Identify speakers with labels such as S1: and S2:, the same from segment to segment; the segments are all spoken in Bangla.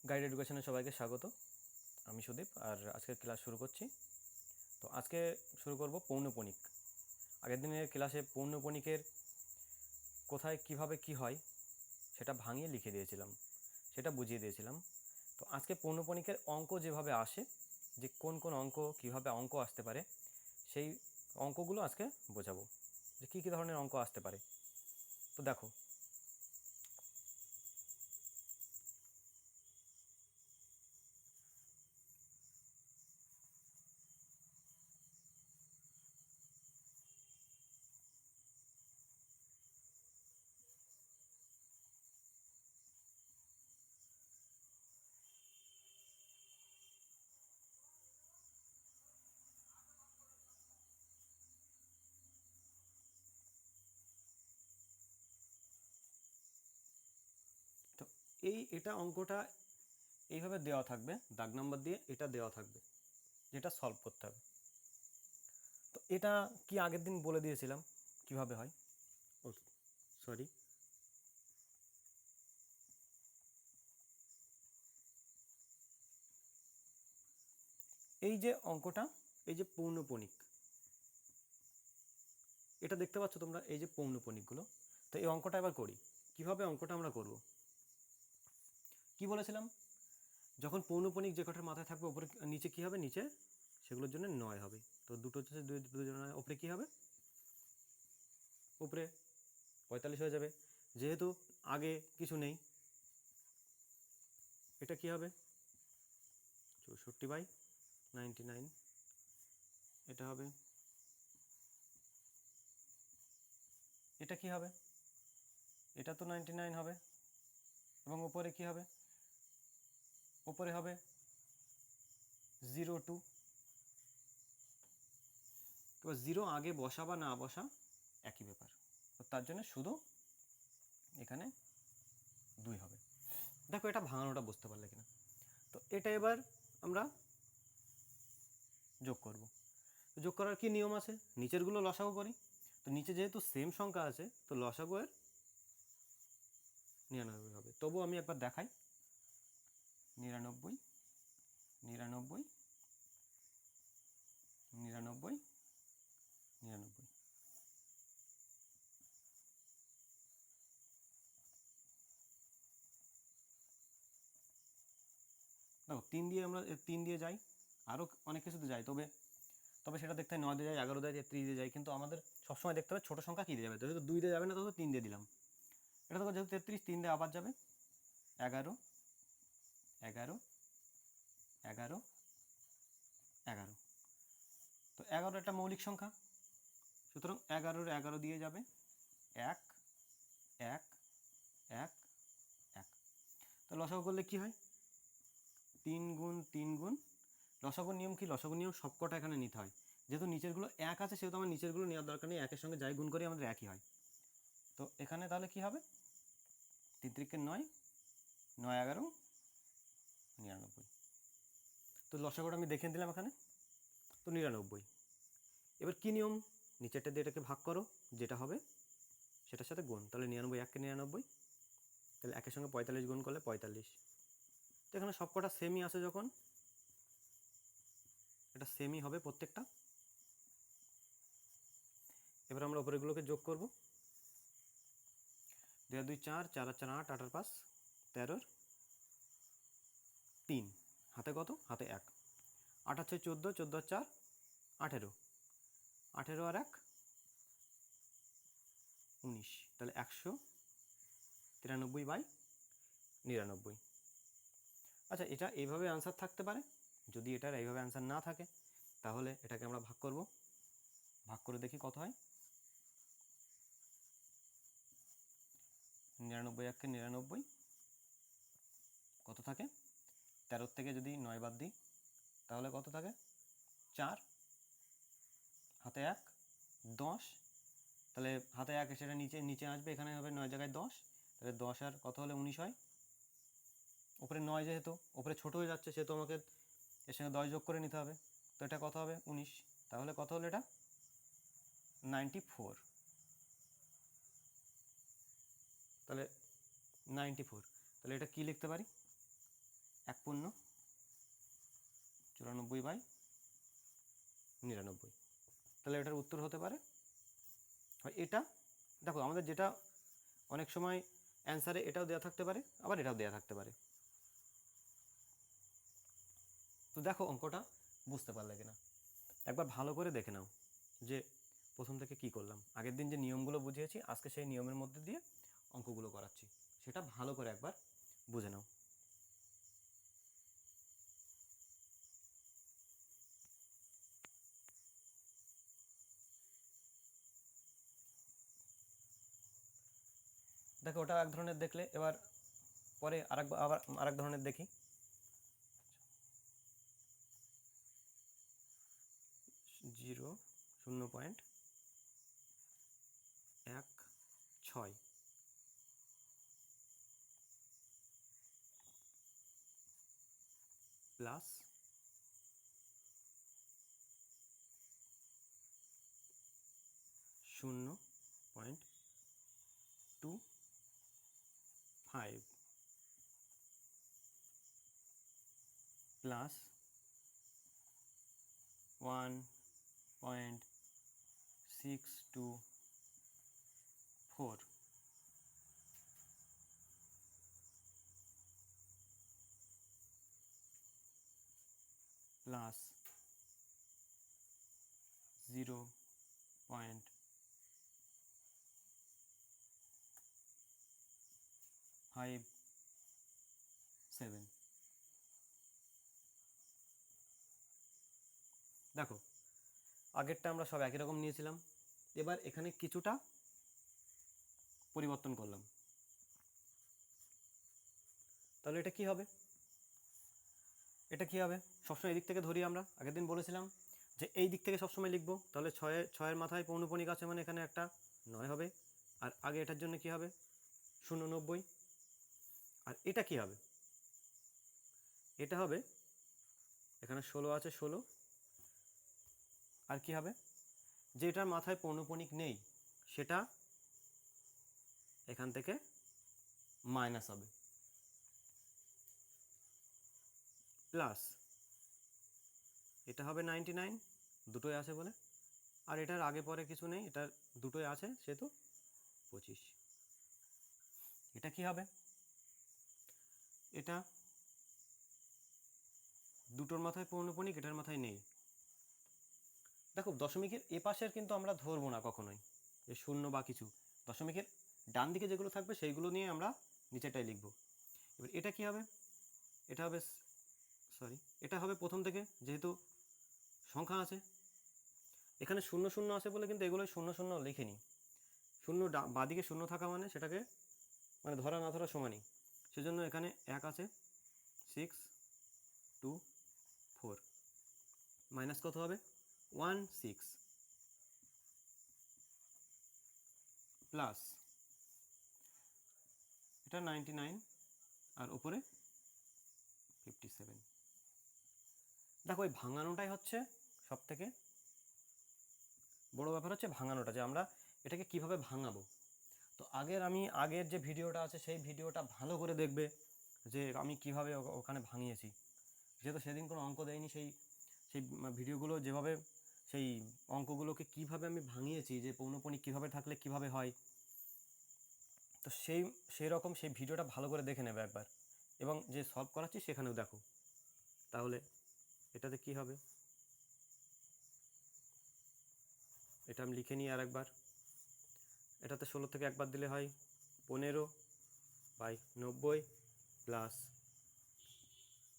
S1: গাইড এডুকেশনে সবাইকে স্বাগত। আমি সুদীপ আর আজকের ক্লাস শুরু করছি। তো আজকে শুরু করব পৌনঃপুনিক। আগের দিনের ক্লাসে পৌনঃপুনিকের কোথায় কিভাবে কি হয় সেটা ভাঙিয়ে লিখে দিয়েছিলাম, সেটা বুঝিয়ে দিয়েছিলাম। তো আজকে পৌনঃপুনিকের অঙ্ক যেভাবে আসে, যে কোন কোন অঙ্ক কিভাবে অঙ্ক আসতে পারে, সেই অঙ্কগুলো আজকে বোঝাবো যে কী কী ধরনের অঙ্ক আসতে পারে। তো দেখো, তো এটা অঙ্কটা এইভাবে দেওয়া থাকবে, দাগ নাম্বার দিয়ে এটা দেওয়া থাকবে, যেটা সলভ করতে হবে। তো এটা কি আগের দিন বলে দিয়েছিলাম কিভাবে হয়। ও সরি, এই যে অঙ্কটা, এই যে পৌনঃপুনিক, এটা দেখতে পাচ্ছ তোমরা, এই যে পৌনঃপুনিকগুলো। তো এই অঙ্কটা এবার করি। কিভাবে অঙ্কটা আমরা করব, কি বলেছিলাম, যখন পৌনঃপুনিক যে কটার মাথায় থাকবে উপরে নিচে কি হবে, নিচে সেগুলোর জন্য 9 হবে। তো দুটো হচ্ছে দুজনের উপরে কি হবে, উপরে 45 হয়ে যাবে। যেহেতু আগে কিছু নেই, এটা কি হবে 64/99। এটা হবে, এটা কি হবে, এটা তো 99 হবে। এবং উপরে কি হবে, উপরে হবে 02। এবার 0 আগে বসা বা না বসা একই ব্যাপার, তো তার জন্য শুধু এখানে 2 হবে। দেখো এটা ভাঙানোটা বুঝতে পারলে কিনা। তো এটা এবার আমরা যোগ করব। যোগ করার কি নিয়ম আছে, নিচেরগুলো লসাগু করি। তো নিচে যেহেতু সেম সংখ্যা আছে, তো লসাগু এর 99 হবে। তবু আমি একবার দেখাই, 99, 99, 99, 99। দেখো 3 দিয়ে আমরা 3 দিয়ে যাই, আরও অনেক কিছুতে যাই, তবে তবে সেটা দেখতে হয় 9 দিয়ে যায়, 11 দিয়ে যায়, 33 দিয়ে যায়। কিন্তু আমাদের সবসময় দেখতে হবে ছোটো সংখ্যা কী দিয়ে যাবে। যেহেতু 2 দিয়ে যাবে না, তো 3 দিয়ে দিলাম। এটা দেখো যেহেতু 33, 3 দিয়ে আবার যাবে 11, 11, 11, 11। তো 11 একটা মৌলিক সংখ্যা, সুতরাং 11-এর 11 দিয়ে যাবে 1, 1, 1, 1। তো লসাগু করলে কী হয়, 3 গুণ 3 গুণ। লসাগুর নিয়ম কি, লসাগুর নিয়ম সবকটা এখানে নিতে হয়। যেহেতু নিচেরগুলো 1 আছে, সেহেতু আমার নিচেরগুলো নেওয়ার দরকার নেই, 1-এর সঙ্গে যাই গুণ করি আমাদের একই হয়। তো এখানে তাহলে কি হবে, 3 3-কে 9, 9 11 99। তো লসাগুটা আমি দেখে দিলাম এখানে, তো 99। এবার কি নিয়ম, নিচেরটা দিয়ে এটাকে ভাগ করো, যেটা হবে সেটার সাথে গুণ। তাহলে 99 1-কে 99, তাহলে 1-এর সঙ্গে 45 গুণ করলে 45। তো এখানে সবকটা সেমই আছে, যখন এটা সেমই হবে প্রত্যেকটা। এবার আমরা উপরেগুলোকে যোগ করব। 2 আর 2 4, 4 আর 4 8, 8 আর 5 13, 3 হাতে কত, হাতে 1, 8 আর 6 14, 14 আর 4 18, 18 আর 1 19। তাহলে 193/99। আচ্ছা, এটা এইভাবে অ্যান্সার থাকতে পারে। যদি এটার এইভাবে অ্যান্সার না থাকে, তাহলে এটাকে আমরা ভাগ করব। ভাগ করে দেখি কত হয়। 99 1-কে 99, কত থাকে, 13 থেকে যদি 9 বাদ দিই তাহলে কত থাকে, 4, হাতে 1 10। তাহলে হাতে 1 সেটা নিচে নিচে আসবে, এখানে হবে 9 জায়গায় 10। তাহলে 10 আর কত হলে 19 হয়। উপরে 9 যেহেতু উপরে ছোট হয়ে যাচ্ছে, সেহেতু আমাকে এর সঙ্গে 10 যোগ করে নিতে হবে। তো এটা কত হবে, 19। তাহলে কত হলো এটা, 94। তাহলে 94, তাহলে এটা কি লিখতে পারি, 1/94/99। তাহলে এটার উত্তর হতে পারে এটা। দেখো আমাদের যেটা অনেক সময় অ্যান্সারে এটাও দেওয়া থাকতে পারে, আবার এটাও দেওয়া থাকতে পারে। তো দেখো অঙ্কটা বুঝতে পারলে কিনা, একবার ভালো করে দেখে নাও যে প্রথম থেকে কি করলাম। আগের দিন যে নিয়মগুলো বুঝিয়েছি আজকে সেই নিয়মের মধ্যে দিয়ে অঙ্কগুলো করাচ্ছি, সেটা ভালো করে একবার বুঝে নাও। দেখো ওটা এক ধরনের দেখলে, এবার পরে আরেক ধরনের দেখি। 0.16 প্লাস 0.25 প্লাস 1.624 প্লাস 0.57। দেখো আগেরটা আমরা সব একই রকম নিয়েছিলাম, এবার এখানে কিছুটা পরিবর্তন করলাম। তাহলে এটা কি হবে? এটা কি হবে? সবসময় এদিক থেকে ধরি আমরা। আগের দিন বলেছিলাম যে এই দিক থেকে সবসময় লিখবো। তাহলে ছয়ের মাথায় পৌনঃপুনিক আছে মানে এখানে একটা 9 হবে, আর আগে এটার জন্য কি হবে 0.90। আর এটা কি হবে? এটা হবে এখানে 16 আছে 16, আর কি হবে যেটার মাথায় পৌনঃপুনিক নেই সেটা এখান থেকে মাইনাস হবে, প্লাস এটা হবে 99, দুটোই আছে বলে, আর এটার আগে পরে কিছু নেই, এটার দুটোই আছে সেহেতু 25। এটা কি হবে? এটা দুটোর মাথায় পৌনঃপুনিক, এটার মাথায় নেই। দেখো দশমিকের এ পাশের কিন্তু আমরা ধরবো না কখনোই যে শূন্য বা কিছু, দশমিকের ডান দিকে যেগুলো থাকবে সেইগুলো নিয়ে আমরা নিচেটাই লিখব। এবার এটা কি হবে? এটা হবে এটা হবে প্রথম থেকে, যেহেতু সংখ্যা আছে এখানে 0 আছে বলে কিন্তু এগুলোই 0 লিখিনি। বাঁদিকে শূন্য থাকা মানে সেটাকে মানে ধরা না ধরা সমানই, সেজন্য এখানে 1 আছে 6 2 4 মাইনাস কত হবে 16 প্লাস এটা 99 আর উপরে 57। দেখো ওই ভাঙানোটাই হচ্ছে সব থেকে বড় ব্যাপার, হচ্ছে ভাঙানোটা, যে আমরা এটাকে কিভাবে ভাঙাবো। তো আগের যে ভিডিওটা আছে সেই ভিডিওটা ভালো করে দেখবে যে আমি কিভাবে ওখানে ভাঙিয়েছি। যেহেতু সেদিন কোনো অঙ্ক দেয়নি, সেই সেই ভিডিওগুলো যেভাবে সেই অঙ্কগুলোকে কিভাবে আমি ভাঙিয়েছি, যে পৌনঃপুনিক কিভাবে থাকলে কিভাবে হয়, তো সেই রকম সেই ভিডিওটা ভালো করে দেখে নেবে একবার, এবং যে সলভ করাচ্ছি সেখানেও দেখো। তাহলে এটাতে কি হবে এটা আমি লিখে নিই আর একবার। এটাতে 16 থেকে একবার দিলে হয় 15/90 প্লাস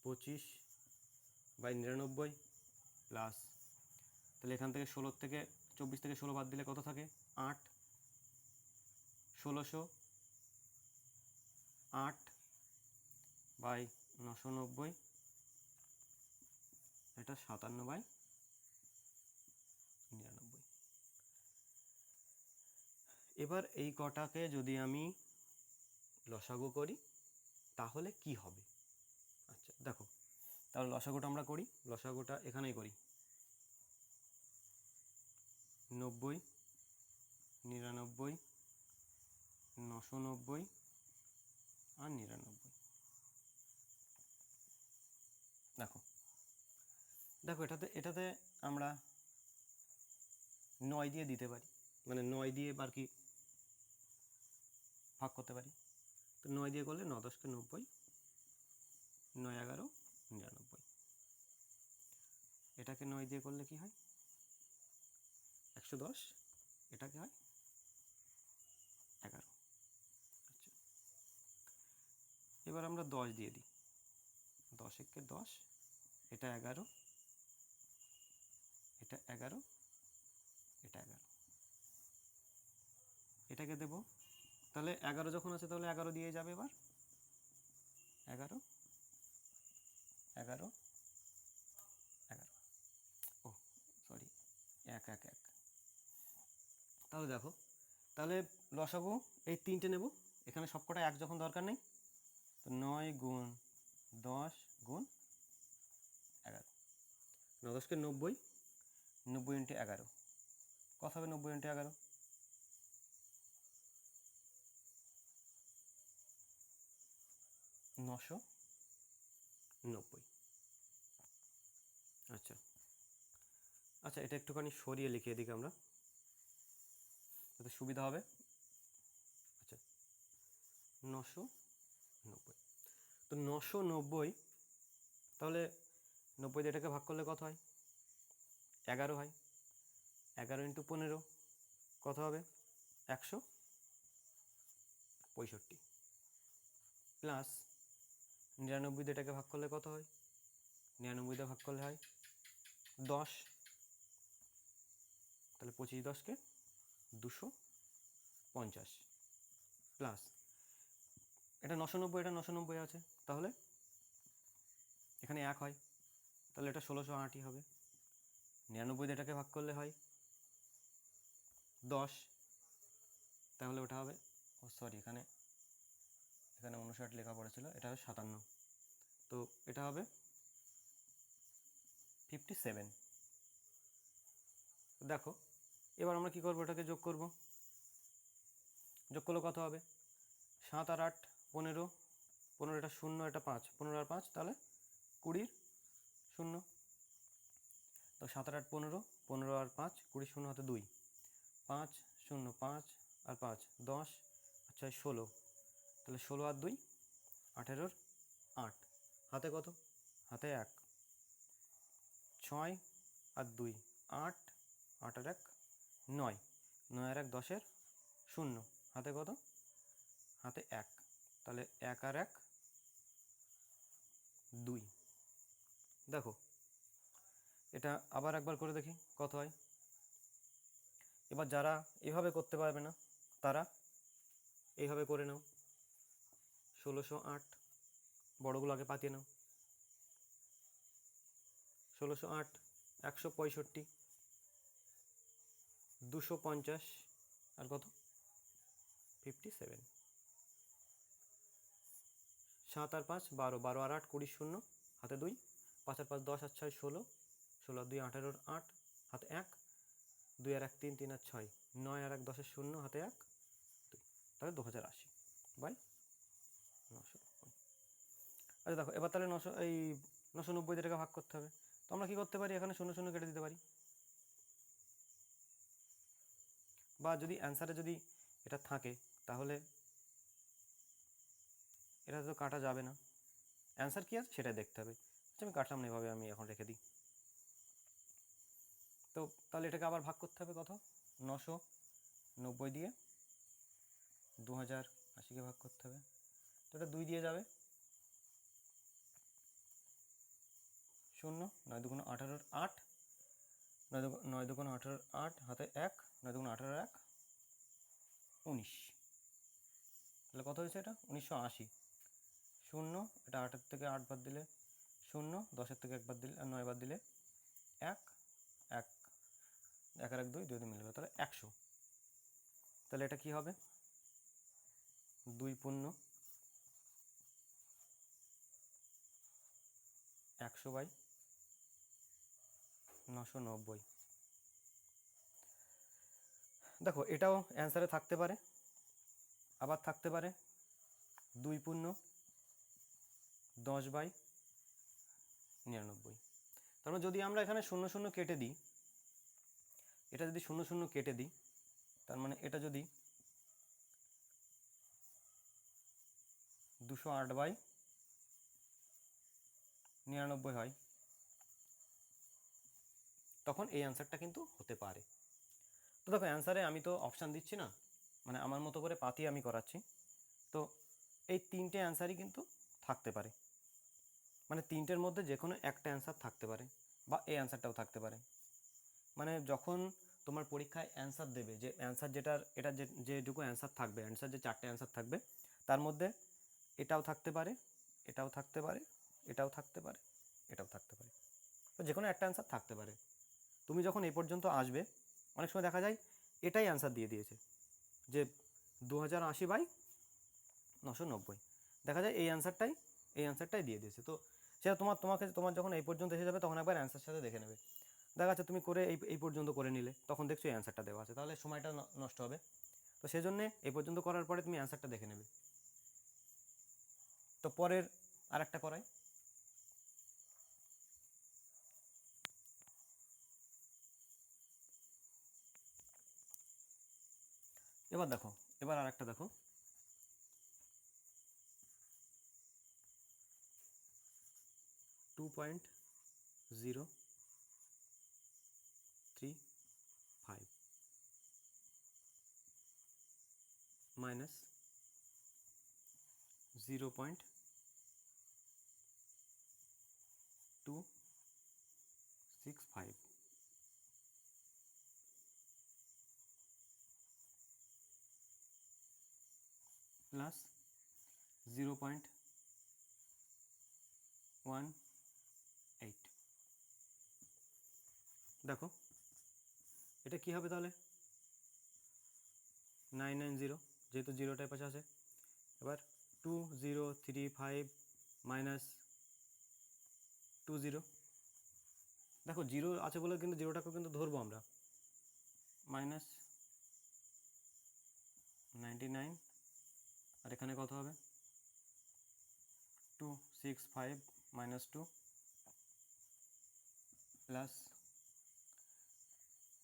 S1: 25/99 প্লাস, তাহলে এখান থেকে 24 থেকে 16 বাদ দিলে কত থাকে 8, 1608/990, এটা 57/99। এবার এই কটাকে যদি আমি লসাগু করি তাহলে কি হবে? আচ্ছা দেখো, তাহলে লসাগুটা আমরা করি, লসাগুটা এখানেই করি। 90, 99, 990 আর 99। দেখো এটাতে আমরা 9 দিয়ে দিতে পারি, মানে 9 দিয়ে আর কি ভাগ করতে পারি। তো 9 দিয়ে করলে 9 10 কে 90, 9 11 99। এটাকে 9 দিয়ে করলে কি হয় 110, এটাকে হয় 11। আচ্ছা, এবার আমরা 10 দিয়ে দিই, 10 একে 10, এটা 11, এটা 11, এটা 11, এটাকে দেব। তাহলে 11 যখন আছে তাহলে 11 দিয়ে যাবে। এবার 11 11 11, ও সরি, 1 1 1। তাহলে দেখো, তাহলে লসাগু এই 3টে নেব, এখানে সবকটা 1 যখন দরকার নেই, তো 9 গুণ 10 গুণ 11, 9 10 কে 90, 90 ইন্টু 11, কত হবে 90 ইন্টু 11? 990। আচ্ছা আচ্ছা, এটা একটুখানি সরিয়ে লিখে এদিকে আমরা, যাতে সুবিধা হবে। আচ্ছা, 990। তো 990, তাহলে 90 দিয়ে এটাকে ভাগ করলে কত হয় 11 হয়। 11 ইন্টু 15 কত হবে 165, প্লাস 99 দিয়ে এটাকে ভাগ করলে কত হয়, 99 দিয়ে ভাগ করলে হয় 10, তাহলে 25 10 কে 250, প্লাস এটা 990, এটা 990 আছে, তাহলে এখানে 1 হয়, তাহলে এটা 1608ই হবে। 99 দিয়ে এটাকে ভাগ করলে হয় 10, তাহলে ওটা হবে, ও সরি, এখানে 59 লেখা পড়েছিল, এটা হবে 57, তো এটা হবে 57। দেখো এবার আমরা কি করব, এটাকে যোগ করব। যোগ করলে কত হবে 7 আর 8 15, 15 এটা 0, এটা 5, 15 আর 5 তাহলে 20 0। তো 7 আর 8 15, 15 আর 5 20, 0 হাতে 2, 5 0 5 আর 5 10, আচ্ছা 16, তাহলে 16 আর 2 18, 8 হাতে কত, হাতে 1, 6 আর 2 8, 8 আর 1 9, 9 আর 1 10 0, হাতে কত, হাতে 1, তাহলে 1 আর 1 2। দেখো এটা আবার একবার করে দেখি কত হয়। এবার যারা এভাবে করতে পারবে না তারা এইভাবে করে নাও, 1608, বড়গুলো আগে পাতিয়ে নাও, 1608 165, 250 আর কত 57, 7 আর 5 12, 12 আর 8 20, 0 হাতে 2, 5 আর 5 10 আর 6 16, 16 আর 2 18, 8 হাতে 1, 2 আর 1 3, 3 আর 6 9 আর 1 10 0 হাতে 1 2, তাহলে 2080 বাই 900। আচ্ছা দেখো এবার তাহলে 990 দিয়ে এটাকে ভাগ করতে হবে। তো আমরা কি করতে পারি, এখানে 0 0 কেটে দিতে পারি, বা যদি অ্যান্সারে যদি এটা থাকে তাহলে এটা তো কাটা যাবে না, অ্যান্সার কী আছে সেটা দেখতে হবে। আচ্ছা আমি কাটলাম না, এভাবে আমি এখন রেখে দিই। তো তাহলে এটাকে আবার ভাগ করতে হবে কত, 990 দিয়ে 2080কে ভাগ করতে হবে, তো এটা 2 দিয়ে যাবে, 0 9 2 18, 8 9 2 18, 8 হাতে 1, 9 2 18 1 19, তাহলে কত হয়েছে এটা 1980। 0 এটা 8-এর থেকে 8 বাদ দিলে 0, 10-এর থেকে 1 বাদ দিলে 9 বাদ দিলে 1 1 1 আর 1 2, 2 মিলে গেল, তাহলে 100। তাহলে এটা কি হবে 2 পূর্ণ 100 বাই 990। দেখো এটাও অ্যান্সারে থাকতে পারে, আবার থাকতে পারে 2 পূর্ণ 10 বাই 99। তার মানে যদি আমরা এখানে 0 0 কেটে দিই, এটা যদি 0 0 কেটে দিই, তার মানে এটা যদি 208/99 হয়, তখন এই অ্যান্সারটা কিন্তু হতে পারে। তো দেখো অ্যান্সারে আমি তো অপশান দিচ্ছি না, মানে আমার মতো করে পাতি আমি করাচ্ছি। তো এই 3টে অ্যান্সারই কিন্তু থাকতে পারে, মানে 3টের মধ্যে যে কোনো একটা অ্যান্সার থাকতে পারে, বা এই অ্যান্সারটাও থাকতে পারে। মানে যখন তোমার পরীক্ষায় অ্যান্সার দেবে, যে অ্যান্সার এটা যেটুকু অ্যান্সার থাকবে, অ্যান্সার যে 4টে অ্যান্সার থাকবে, তার মধ্যে এটাও থাকতে পারে, এটাও থাকতে পারে, এটাও থাকতে পারে, এটাও থাকতে পারে, তো যে কোনো একটা অ্যান্সার থাকতে পারে। তুমি যখন এই পর্যন্ত আসবে, অনেক সময় দেখা যায় এটাই অ্যান্সার দিয়ে দিয়েছে, যে 2080/990, দেখা যায় এই অ্যান্সারটাই দিয়ে দিয়েছে। তো সেটা তোমার যখন এই পর্যন্ত এসে যাবে, তখন একবার অ্যান্সার সাথে দেখে নেবে। দেখা যাচ্ছে তুমি করে এই পর্যন্ত করে নিলে, তখন দেখছো এই অ্যান্সারটা দেওয়া আছে, তাহলে সময়টা নষ্ট হবে। তো সেজন্যে এই পর্যন্ত করার পরে তুমি অ্যান্সারটা দেখে নেবে। তো পরের আরেকটা করাই। এবার আরেকটা দেখো, 2.035 minus 0.265 প্লাস 0.18। দেখো এটা কি হবে তাহলে, 990, যেহেতু জিরোটাই পাশে আছে। এবার 2035 মাইনাস 20, দেখো জিরো আছে বলে কিন্তু জিরোটাকেও কিন্তু ধরবো আমরা, মাইনাস 99, আর এখানে কত হবে 265 মাইনাস 2 প্লাস,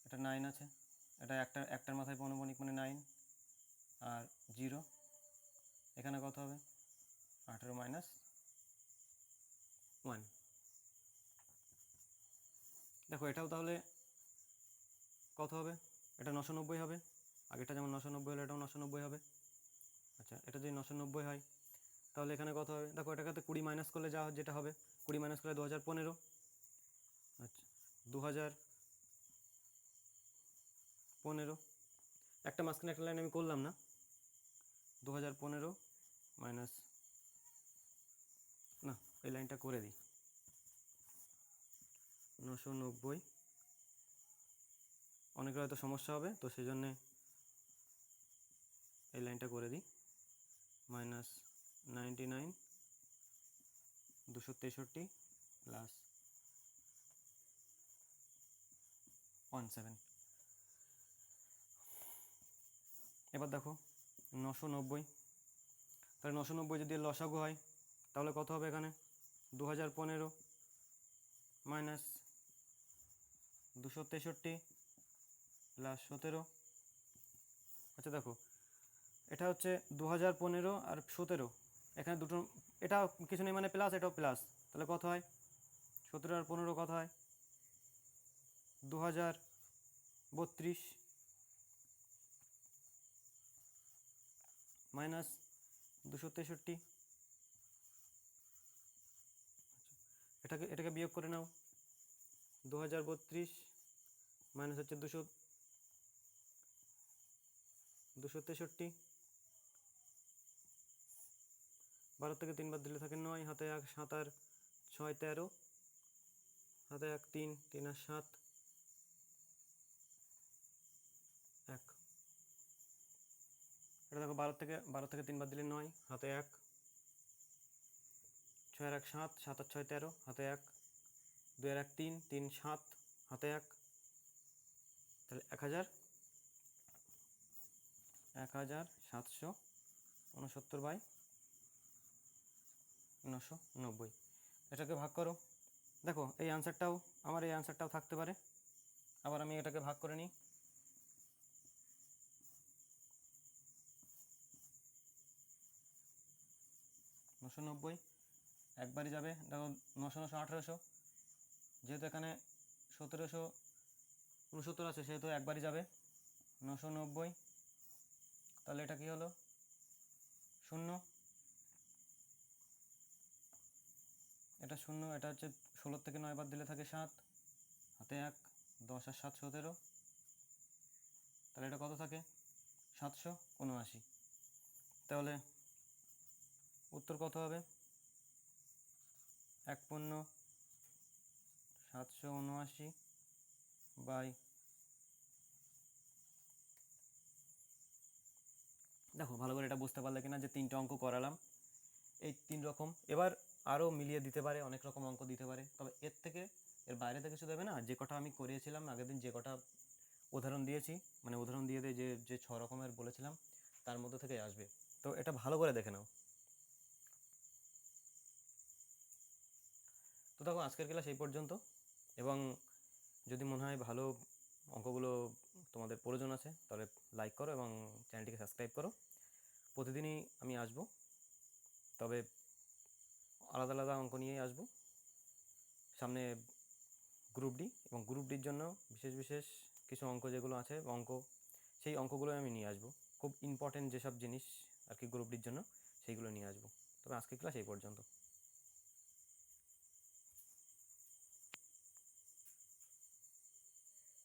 S1: এটা 9 আছে, এটা একটার মাথায় পৌনমণিক মানে 9, আর 0, এখানে কত হবে 18 মাইনাস 1। দেখো এটাও তাহলে কত হবে, এটা 990 হবে, আগেটা যেমন 990 হলো এটাও 990 হবে। আচ্ছা, এটা যদি 990 হয়, তাহলে এখানে কত হবে, দেখো এটাকে 20 মাইনাস করলে যেটা হবে, 20 মাইনাস করলে 2015। আচ্ছা, 2015, একটা মাঝখানে একটা লাইন আমি করলাম না, 2015 মাইনাস, না এই লাইনটা করে দিই, 990, অনেকের হয়তো সমস্যা হবে, তো সেই জন্যে এই লাইনটা করে দিই, মাইনাস 99, 263 প্লাস 17। এবার দেখো 990, তাহলে 990 যদি লসাগু হয়, তাহলে কত হবে এখানে 2015 মাইনাস 263 প্লাস 17। আচ্ছা দেখো এটা হচ্ছে 2015 আর 17, এখানে দুটো, এটা কিছু নেই মানে প্লাস, এটাও প্লাস, তাহলে কত হয় 17 আর 15 কত হয় 2032 মাইনাস 263। এটাকে বিয়োগ করে নাও, 2032 মাইনাস হচ্ছে 263, 12 থেকে 3 বাদ দিলে থাকে 9, হাতে 1, 7 আর 6 13, হাতে 1 3, 3 আর 7 1। এটা দেখো 12 থেকে 3 বাদ দিলে 9, হাতে 1, 6 আর 1 7, 7 আর 6 13, হাতে 1, 2 আর 1 3, 3 7, হাতে 1, তাহলে 1769/990। এটাকে ভাগ করো, দেখো এই অ্যান্সারটাও আমার এই অ্যান্সারটাও থাকতে পারে। আবার আমি এটাকে ভাগ করে নিই। 990 একবারই যাবে। দেখো 900 900 1800, যেহেতু এখানে 1769 আছে সেহেতু একবারই যাবে। 990, তাহলে এটা কি হলো 0, এটা 0, এটা হচ্ছে 16 থেকে 9 বাদ দিলে থাকে 7, হাতে 1, 10 আর 7 17, তাহলে এটা কত থাকে 779। তাহলে উত্তর কত হবে 1/779 বাই, দেখো ভালো করে এটা বুঝতে পারলে কিনা যে 3টে অঙ্ক করালাম এই 3 রকম। এবার আরও মিলিয়ে দিতে পারে, অনেক রকম অঙ্ক দিতে পারে, তবে এর বাইরে থেকে কিছু দেবে না। যে কটা আমি করিয়েছিলাম আগের দিন, যে কটা উদাহরণ দিয়েছি, মানে উদাহরণ দিয়ে দিয়ে যে 6 রকমের বলেছিলাম তার মধ্যে থেকে আসবে। তো এটা ভালো করে দেখে নাও। তো দেখো আজকের ক্লাস এই পর্যন্ত, এবং যদি মনে হয় ভালো অঙ্কগুলো তোমাদের প্রয়োজন আছে তাহলে লাইক করো এবং চ্যানেলটিকে সাবস্ক্রাইব করো। প্রতিদিনই আমি আসবো, তবে আলাদা আলাদা অঙ্ক নিয়েই আসবো। সামনে গ্রুপ ডি, এবং গ্রুপ ডির জন্য বিশেষ বিশেষ কিছু অঙ্ক যেগুলো আছে সেই অঙ্কগুলো আমি নিয়ে আসবো। খুব ইম্পর্টেন্ট যেসব জিনিস আর কি গ্রুপ ডির জন্য, সেইগুলো নিয়ে আসবো। তবে আজকের ক্লাস এই পর্যন্ত।